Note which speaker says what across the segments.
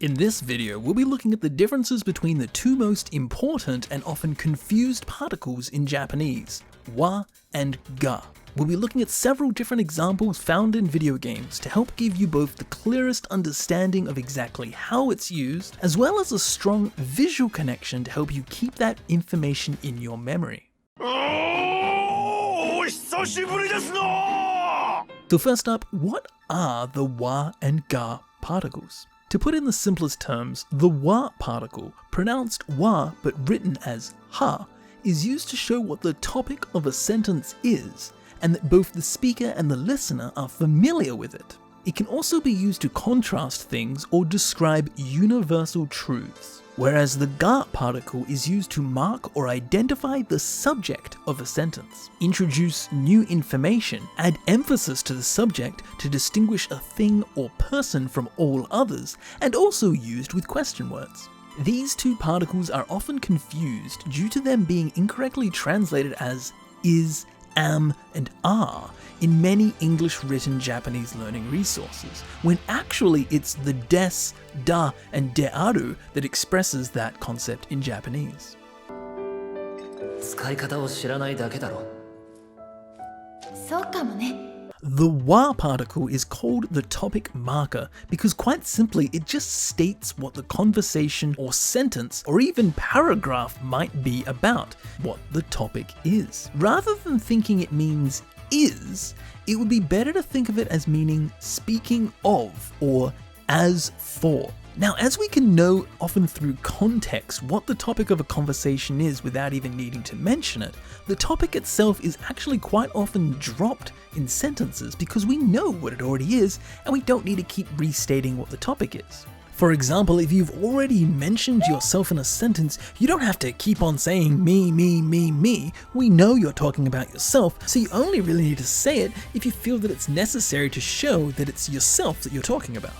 Speaker 1: In this video, we'll be looking at the differences between the two most important and often confused particles in Japanese, wa and ga. We'll be looking at several different examples found in video games to help give you both the clearest understanding of exactly how it's used, as well as a strong visual connection to help you keep that information in your memory. So first up, what are the wa and ga particles? To put in the simplest terms, the wa particle, pronounced wa but written as ha, is used to show what the topic of a sentence is, and that both the speaker and the listener are familiar with it. It can also be used to contrast things or describe universal truths, whereas the ga particle is used to mark or identify the subject of a sentence, introduce new information, add emphasis to the subject to distinguish a thing or person from all others, and also used with question words. These two particles are often confused due to them being incorrectly translated as is, am, and are in many English written Japanese learning resources, when actually it's the des, da, and de aru that expresses that concept in Japanese. The wa particle is called the topic marker because quite simply it just states what the conversation or sentence or even paragraph might be about, what the topic is. Rather than thinking it means is, it would be better to think of it as meaning speaking of or as for. Now, as we can know often through context what the topic of a conversation is without even needing to mention it, the topic itself is actually quite often dropped in sentences because we know what it already is and we don't need to keep restating what the topic is. For example, if you've already mentioned yourself in a sentence, you don't have to keep on saying me, me, me, me. We know you're talking about yourself, so you only really need to say it if you feel that it's necessary to show that it's yourself that you're talking about.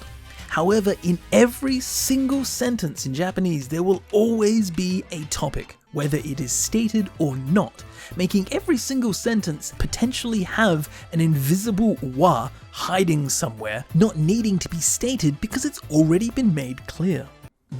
Speaker 1: However, in every single sentence in Japanese, there will always be a topic, whether it is stated or not, making every single sentence potentially have an invisible wa hiding somewhere, not needing to be stated because it's already been made clear.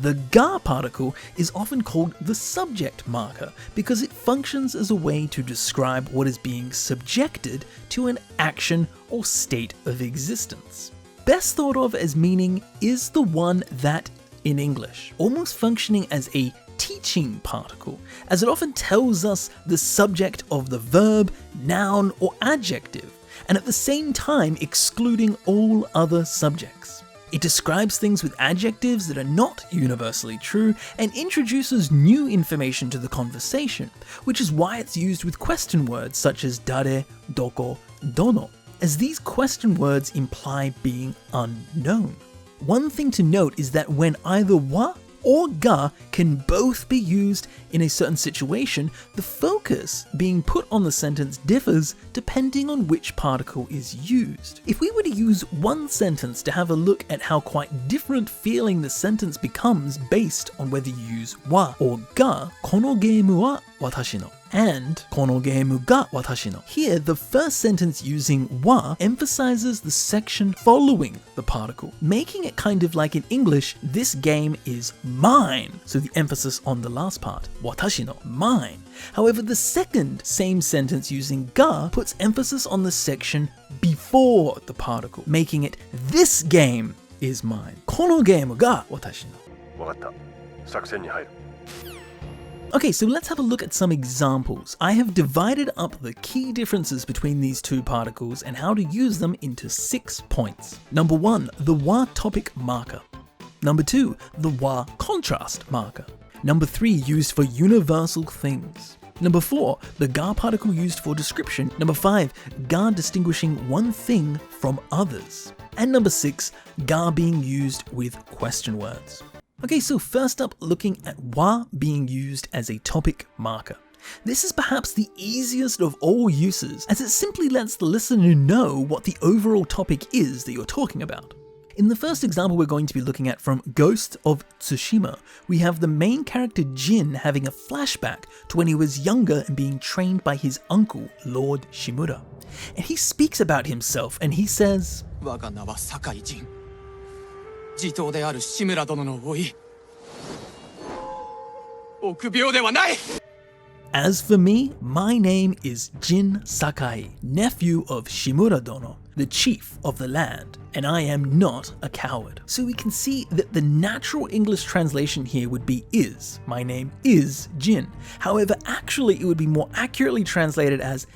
Speaker 1: The ga particle is often called the subject marker because it functions as a way to describe what is being subjected to an action or state of existence. Best thought of as meaning is the one that in English, almost functioning as a teaching particle, as it often tells us the subject of the verb, noun, or adjective, and at the same time excluding all other subjects. It describes things with adjectives that are not universally true and introduces new information to the conversation, which is why it's used with question words such as dare, doko, dono, as these question words imply being unknown. One thing to note is that when either wa or ga can both be used in a certain situation, the focus being put on the sentence differs depending on which particle is used. If we were to use one sentence to have a look at how quite different feeling the sentence becomes based on whether you use wa or ga, kono geimu wa watashi no, and kono geimu ga watashi no. Here, the first sentence using wa emphasizes the section following the particle, making it kind of like in English, this game is mine. So the emphasis on the last part, watashi no, mine. However, the second same sentence using ga puts emphasis on the section before the particle, making it this game is mine. Kono geimu ga watashi no. Wakatta. Sakusen ni hairu. Okay, so let's have a look at some examples. I have divided up the key differences between these two particles and how to use them into 6 points. Number 1, the wa topic marker. Number 2, the wa contrast marker. Number 3, used for universal things. Number 4, the ga particle used for description. Number 5, ga distinguishing one thing from others. And number 6, ga being used with question words. Okay, so first up, looking at wa being used as a topic marker. This is perhaps the easiest of all uses, as it simply lets the listener know what the overall topic is that you're talking about. In the first example we're going to be looking at from Ghost of Tsushima, we have the main character Jin having a flashback to when he was younger and being trained by his uncle, Lord Shimura. And he speaks about himself and he says,
Speaker 2: 地頭である志村殿の甥い。臆病ではない。
Speaker 1: As for me, my name is Jin Sakai, nephew of Shimura Dono, the chief of the land, and I am not a coward. So we can see that the natural English translation here would be is. My name is Jin. However, actually it would be more accurately translated as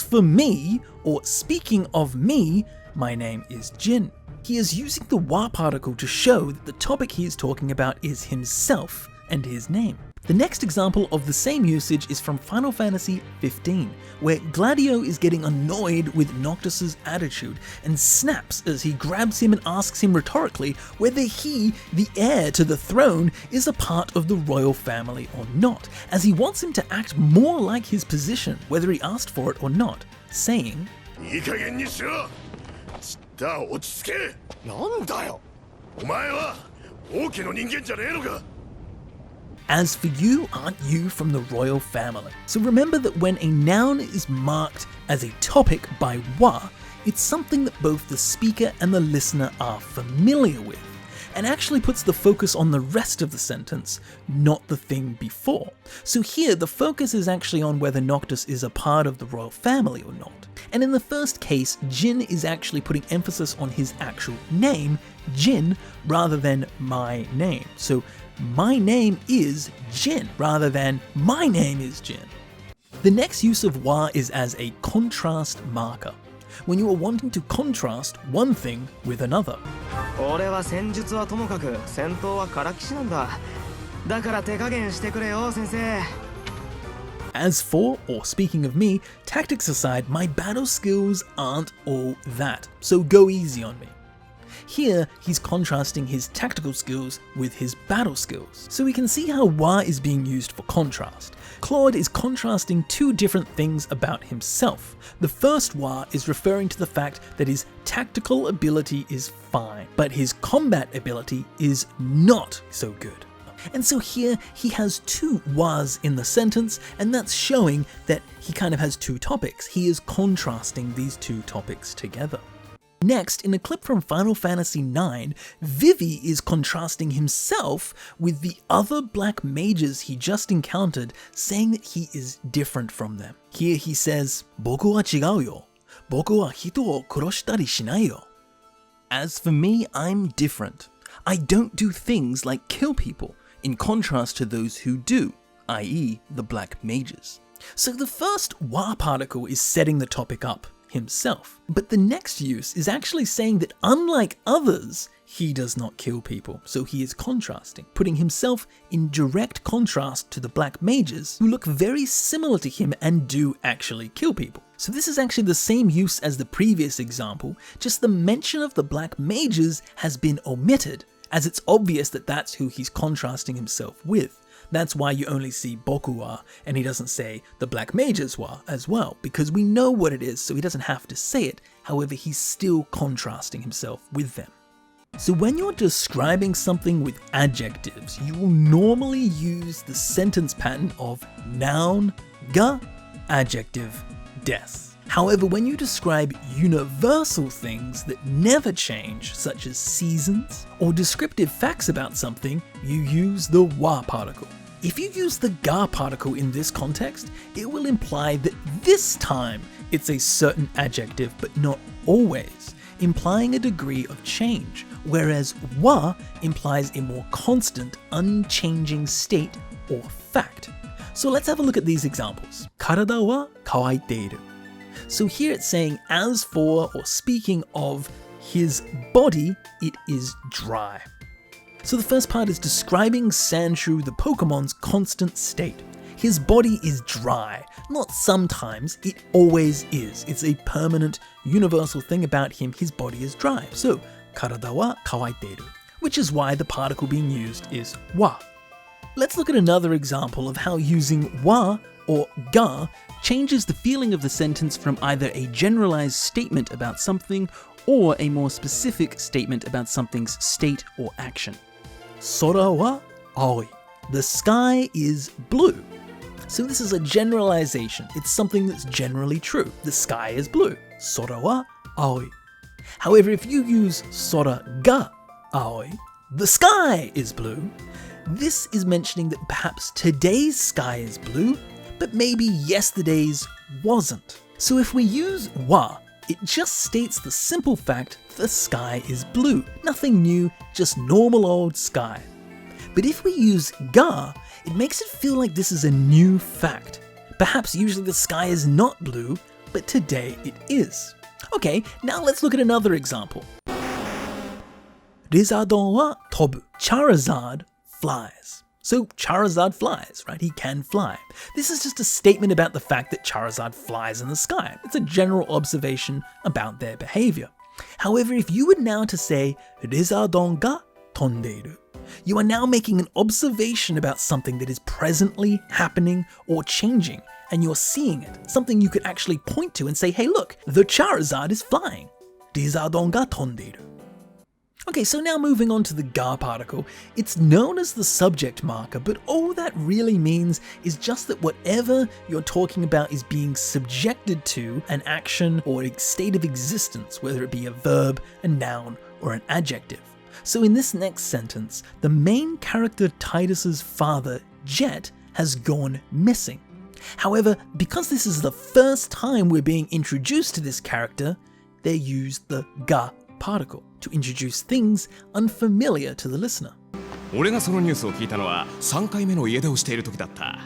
Speaker 1: for me, or speaking of me, my name is Jin. He is using the wa particle to show that the topic he is talking about is himself and his name. The next example of the same usage is from Final Fantasy XV, where Gladio is getting annoyed with Noctis's attitude and snaps as he grabs him and asks him rhetorically whether he, the heir to the throne, is a part of the royal family or not, as he wants him to act more like his position, whether he asked for it or not, saying,
Speaker 3: いい加減にしろ。ちった落ち着け。なんだよ。お前は王家の人間じゃねえのか。
Speaker 1: As for you, aren't you from the royal family? So remember that when a noun is marked as a topic by wa, it's something that both the speaker and the listener are familiar with, and actually puts the focus on the rest of the sentence, not the thing before. So here, the focus is actually on whether Noctis is a part of the royal family or not. And in the first case, Jin is actually putting emphasis on his actual name, Jin, rather than my name. So my name is Jin, rather than my name is Jin. The next use of wa is as a contrast marker, when you are wanting to contrast one thing with another.
Speaker 4: 俺は戦術はともかく戦闘はからきしなんだ。だから手加減してくれよ、先生。
Speaker 1: As for, or speaking of me, tactics aside, my battle skills aren't all that, so go easy on me. Here, he's contrasting his tactical skills with his battle skills. So we can see how wa is being used for contrast. Claude is contrasting two different things about himself. The first wa is referring to the fact that his tactical ability is fine, but his combat ability is not so good. And so here he has two was in the sentence, and that's showing that he kind of has two topics. He is contrasting these two topics together. Next, in a clip from Final Fantasy IX, Vivi is contrasting himself with the other black mages he just encountered, saying that he is different from them. Here he says, 僕は違うよ。僕は人を殺したりしないよ。As for me, I'm different. I don't do things like kill people, in contrast to those who do, i.e. the black mages. So the first wa particle is setting the topic up, himself. But the next use is actually saying that unlike others, he does not kill people, so he is contrasting, putting himself in direct contrast to the black mages, who look very similar to him and do actually kill people. So this is actually the same use as the previous example, just the mention of the black mages has been omitted, as it's obvious that that's who he's contrasting himself with. That's why you only see boku wa, and he doesn't say the black mages wa as well, because we know what it is, so he doesn't have to say it. However, he's still contrasting himself with them. So when you're describing something with adjectives, you will normally use the sentence pattern of noun, ga, adjective, des. However, when you describe universal things that never change, such as seasons, or descriptive facts about something, you use the wa particle. If you use the ga particle in this context, it will imply that this time it's a certain adjective, but not always, implying a degree of change, whereas wa implies a more constant, unchanging state or fact. So let's have a look at these examples. Karada wa kawaiteiru. So here it's saying, as for, or speaking of, his body, it is dry. So the first part is describing Sandshrew, the Pokemon's constant state. His body is dry. Not sometimes, it always is. It's a permanent, universal thing about him. His body is dry. So, karada wa kawaiteiru, which is why the particle being used is wa. Let's look at another example of how using wa or ga changes the feeling of the sentence from either a generalized statement about something or a more specific statement about something's state or action. Sora wa aoi. The sky is blue. So this is a generalization. It's something that's generally true. The sky is blue. Sora wa aoi. However, if you use sora ga, aoi, the sky is blue. This is mentioning that perhaps today's sky is blue, but maybe yesterday's wasn't. So if we use wa, it just states the simple fact the sky is blue. Nothing new, just normal old sky. But if we use ga, it makes it feel like this is a new fact. Perhaps usually the sky is not blue, but today it is. Okay, now let's look at another example. Rizardon wa tobu. Charizard flies. So Charizard flies, right? He can fly. This is just a statement about the fact that Charizard flies in the sky. It's a general observation about their behavior. However, if you were now to say Rizardon ga tondeiru, you are now making an observation about something that is presently happening or changing, and you're seeing it, something you could actually point to and say, hey look, the Charizard is flying. Rizardon ga tondeiru. Okay, so now moving on to the ga particle, it's known as the subject marker, but all that really means is just that whatever you're talking about is being subjected to an action or a state of existence, whether it be a verb, a noun, or an adjective. So in this next sentence, the main character Titus's father, Jet, has gone missing. However, because this is the first time we're being introduced to this character, they use the ga particle to introduce things unfamiliar to the listener.
Speaker 5: 俺がそのニュースを聞いたのは3回目の家出をしている時だった。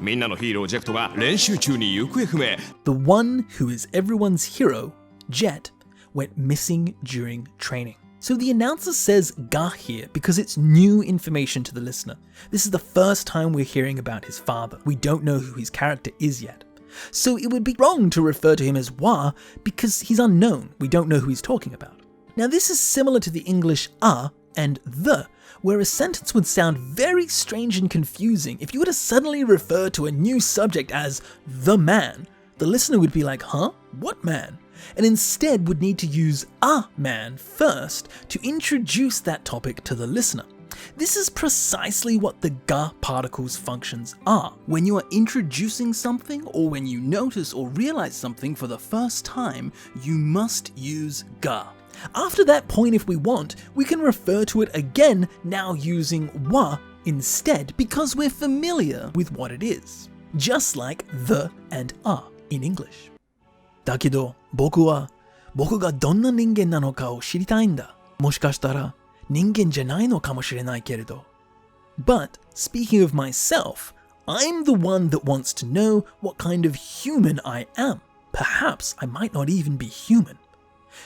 Speaker 5: みんなのヒーロージェクトが練習中に行方不明。
Speaker 1: The one who is everyone's hero, Jet, went missing during training. So the announcer says ga here because it's new information to the listener. This is the first time we're hearing about his father. We don't know who his character is yet. So it would be wrong to refer to him as wa because he's unknown. We don't know who he's talking about. Now this is similar to the English a and the, where a sentence would sound very strange and confusing if you were to suddenly refer to a new subject as the man. The listener would be like, huh? What man? And instead would need to use a man first to introduce that topic to the listener. This is precisely what the ga particle's functions are. When you are introducing something or when you notice or realize something for the first time, you must use ga. After that point, if we want, we can refer to it again, now using wa instead because we're familiar with what it is. Just like the and a in English. だけど、僕がどんな人間なのかを知りたいんだ。もしかしたら人間じゃないのかもしれないけれど。But, speaking of myself, I'm the one that wants to know what kind of human I am. Perhaps I might not even be human.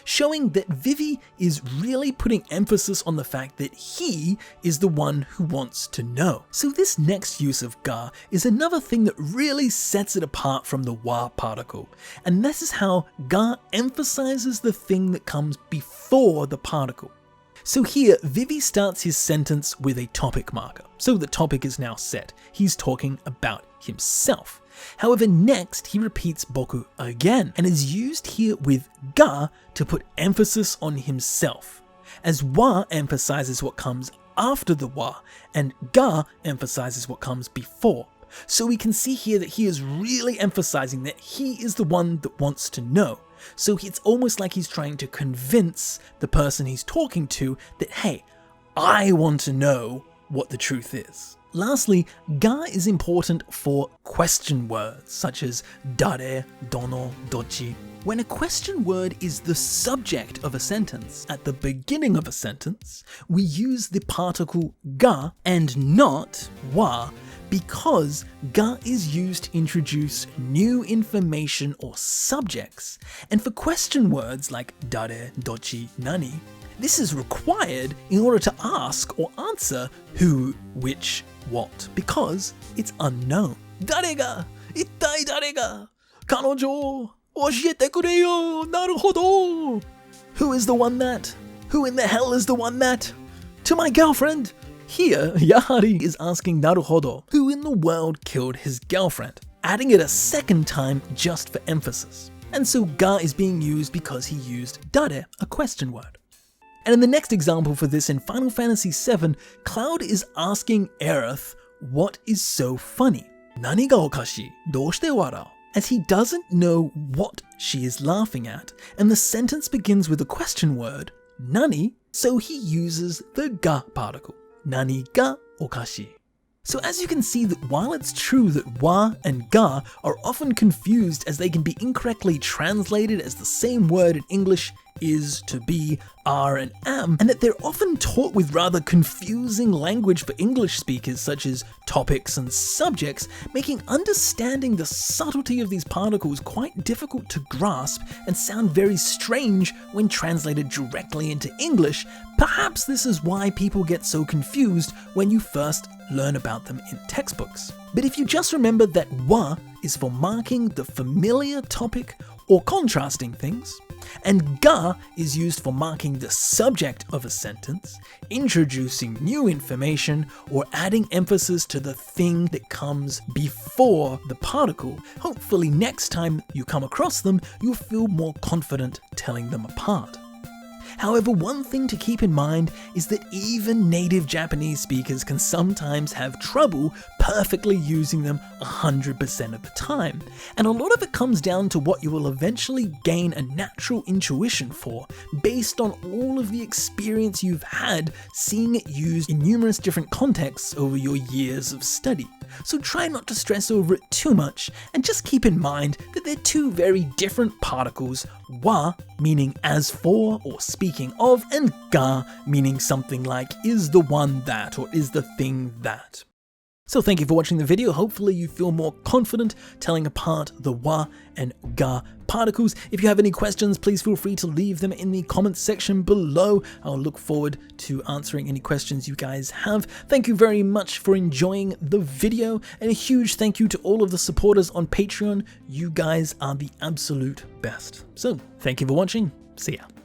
Speaker 1: Showing that Vivi is really putting emphasis on the fact that he is the one who wants to know. So this next use of ga is another thing that really sets it apart from the wa particle. And this is how ga emphasizes the thing that comes before the particle. So here, Vivi starts his sentence with a topic marker. So the topic is now set. He's talking about himself. However, next he repeats boku again and is used here with ga to put emphasis on himself, as wa emphasizes what comes after the wa and ga emphasizes what comes before. So we can see here that he is really emphasizing that he is the one that wants to know. So it's almost like he's trying to convince the person he's talking to that, hey, I want to know what the truth is. Lastly, ga is important for question words such as dare, dono, dochi. When a question word is the subject of a sentence at the beginning of a sentence, we use the particle ga and not wa because ga is used to introduce new information or subjects. And for question words like dare, dochi, nani, this is required in order to ask or answer who, which, what, because it's unknown. 誰が? 一体誰が? 彼女を教えてくれよ. なるほど. Who is the one that? Who in the hell is the one that? To my girlfriend. Here, Yahari is asking Naruhodo, who in the world killed his girlfriend, adding it a second time just for emphasis. And so ga is being used because he used dare, a question word. And in the next example for this in Final Fantasy VII, Cloud is asking Aerith, what is so funny? 何がおかしい? どうして笑う? As he doesn't know what she is laughing at, and the sentence begins with a question word, nani, So he uses the ga particle, nani ga okashi. So as you can see that while it's true that wa and ga are often confused as they can be incorrectly translated as the same word in English, is, to be, are and am, and that they're often taught with rather confusing language for English speakers such as topics and subjects, making understanding the subtlety of these particles quite difficult to grasp and sound very strange when translated directly into English. Perhaps this is why people get so confused when you first learn about them in textbooks. But if you just remember that wa is for marking the familiar topic or contrasting things, and ga is used for marking the subject of a sentence, introducing new information, or adding emphasis to the thing that comes before the particle, hopefully next time you come across them, you'll feel more confident telling them apart. However, one thing to keep in mind is that even native Japanese speakers can sometimes have trouble perfectly using them 100% of the time, and a lot of it comes down to what you will eventually gain a natural intuition for based on all of the experience you've had seeing it used in numerous different contexts over your years of study. So try not to stress over it too much, and just keep in mind that they're two very different particles, wa meaning as for or speaking of, and ga meaning something like is the one that or is the thing that. So thank you for watching the video. Hopefully you feel more confident telling apart the wa and ga particles. If you have any questions, please feel free to leave them in the comments section below. I'll look forward to answering any questions you guys have. Thank you very much for enjoying the video, and a huge thank you to all of the supporters on Patreon. You guys are the absolute best. So thank you for watching. See ya.